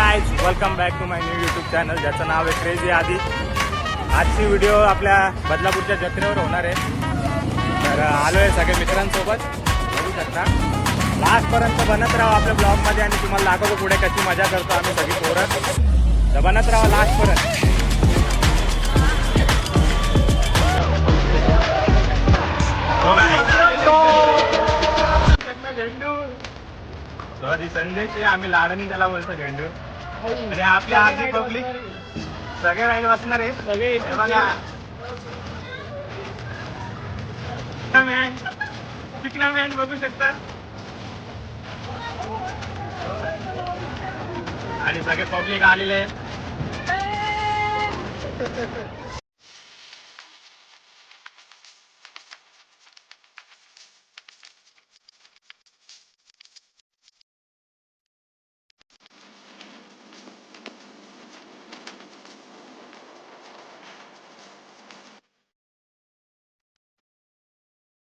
Guys, welcome back to my new YouTube channel ज्याचं नाव आहे क्रेझी आदी. आजची व्हिडिओ आपल्या बदलापूरच्या जत्रेवर होणार आहे. तर आलो आहे सगळे मित्रांसोबत, बघू शकता. लास्टपर्यंत बनत राहा आपल्या ब्लॉगमध्ये आणि तुम्हाला दाखवतो पुढे कशी मजा करतो आम्ही सगळी पोरं. तर बनत राहा लास्टपर्यंत. संदेश आम्ही लाडणी त्याला बोलतो झेंडू. आणि आपली आर्थिक पब्लिक सगळे राहील बसणार आहे. सगळे बघा चिकना मॅन बघू शकता. आणि सगळे पब्लिक आलेले आहेत.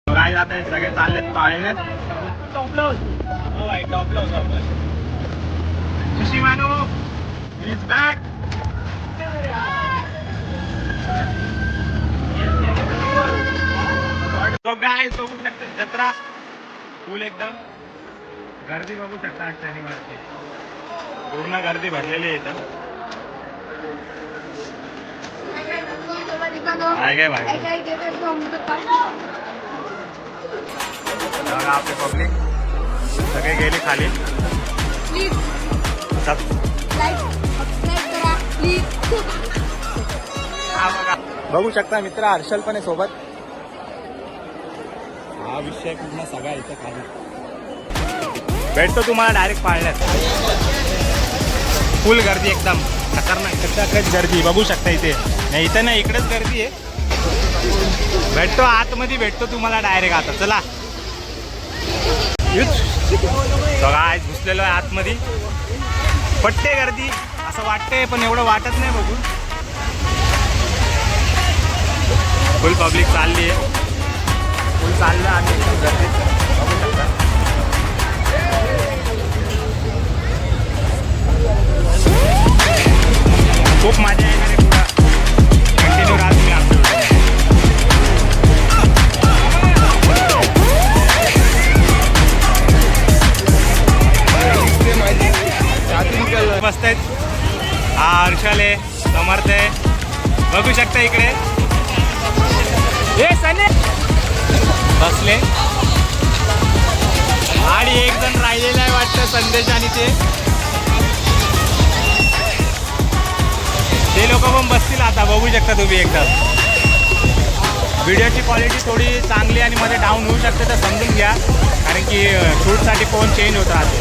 काय जात आहे सगळे चाललेत पाळण्यात. सुशी मानू इज बॅक. तो काय तो बघू शकता जत्रा फुल एकदम गर्दी बघू शकता. आज शनिवारची पूर्ण गर्दी भरलेली आहे इथं. काय भाई बघा आपले पब्लिक सगळे गेले खाली. बघू शकता मित्र हर्षल पण आहे सोबत. हा विषय पूर्ण सगळा इथं खाली भेटतो तुम्हाला डायरेक्ट पाळण्यात. फुल गर्दी एकदम खतरनाक गर्दी बघू शकता इथे. नाही इथं नाही इकडेच गर्दी आहे. भेटतो आतमध्ये भेटतो तुम्हाला डायरेक्ट. आता चला बघा आज घुसलेलो आहे आतमध्ये. पट्टे गर्दी असं वाटतंय पण एवढं वाटत नाही बघून. फुल पब्लिक चालली आहे. फुल चाललं आणि गर्दी बघू शकता. खूप मजा येणार आहे. पुढं कंटिन्यू राहत मी आपल्या मस्त आहेत. हा हर्षल आहे, समर्थ आहे बघू शकता इकडे. हे सने बसले आणि एक जण राहिलेला आहे वाटतं संदेश. आणि ते लोक पण बसतील आता बघू शकता तुम्ही. एकदा व्हिडिओची क्वालिटी थोडी चांगली आणि मध्ये डाऊन होऊ शकते तर समजून घ्या, कारण की शूटसाठी फोन चेंज होत राहते.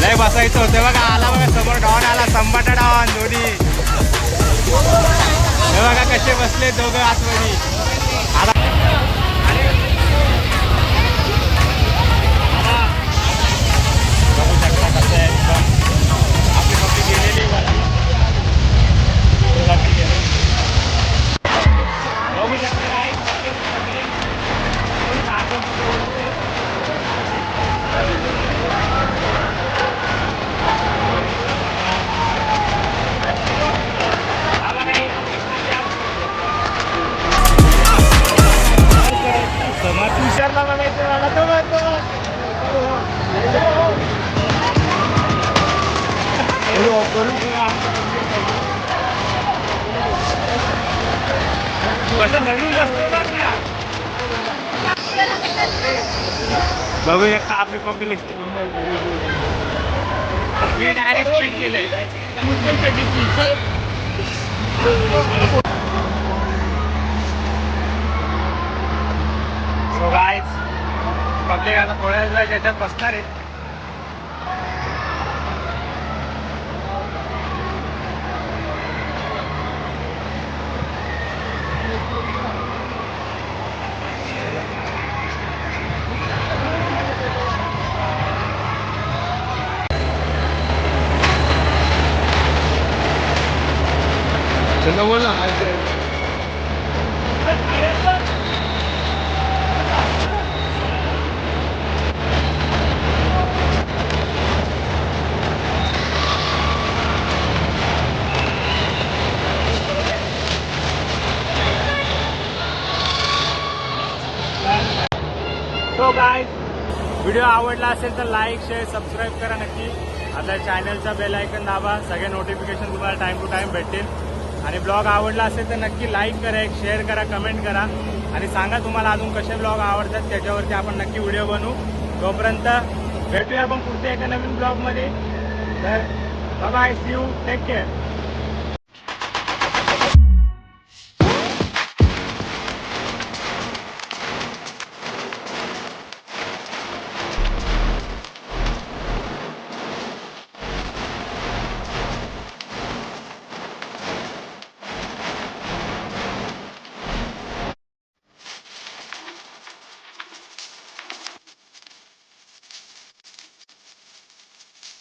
लय बसायचं होतं बघा. आला बघा समोर डॉन आला. संबाटा डॉन दोन्ही हे बघा कसे बसले दोघं आतमध्ये. आता बघू शकता कसं आहे एकदम आपली पब्लिक गेलेली बघू शकता. विचारला बघायचं मला तो बघू शकता आपली पब्लिक. मी डायरेक्ट ट्वीट केलंय. सो गाइस पब्लिक आता थोड्या वेळात याच्यात बसणार आहे. चला बोला व्हिडिओ आवडला असेल तर लाईक शेअर सबस्क्राईब करा नक्की. आपल्या चॅनलचा बेल आयकन दाबा, सगळे नोटिफिकेशन तुम्हाला टाइम टू टाइम भेटतील. आणि ब्लॉग आवडला असेल तर नक्की लाईक करा, एक शेअर करा, कमेंट करा आणि सांगा तुम्हाला अजून कसे ब्लॉग आवडतात, त्याच्यावरती आपण नक्की व्हिडिओ बनवू. तोपर्यंत भेटूया आपण पुढच्या एका नवीन ब्लॉगमध्ये. तर bye, see you, take care.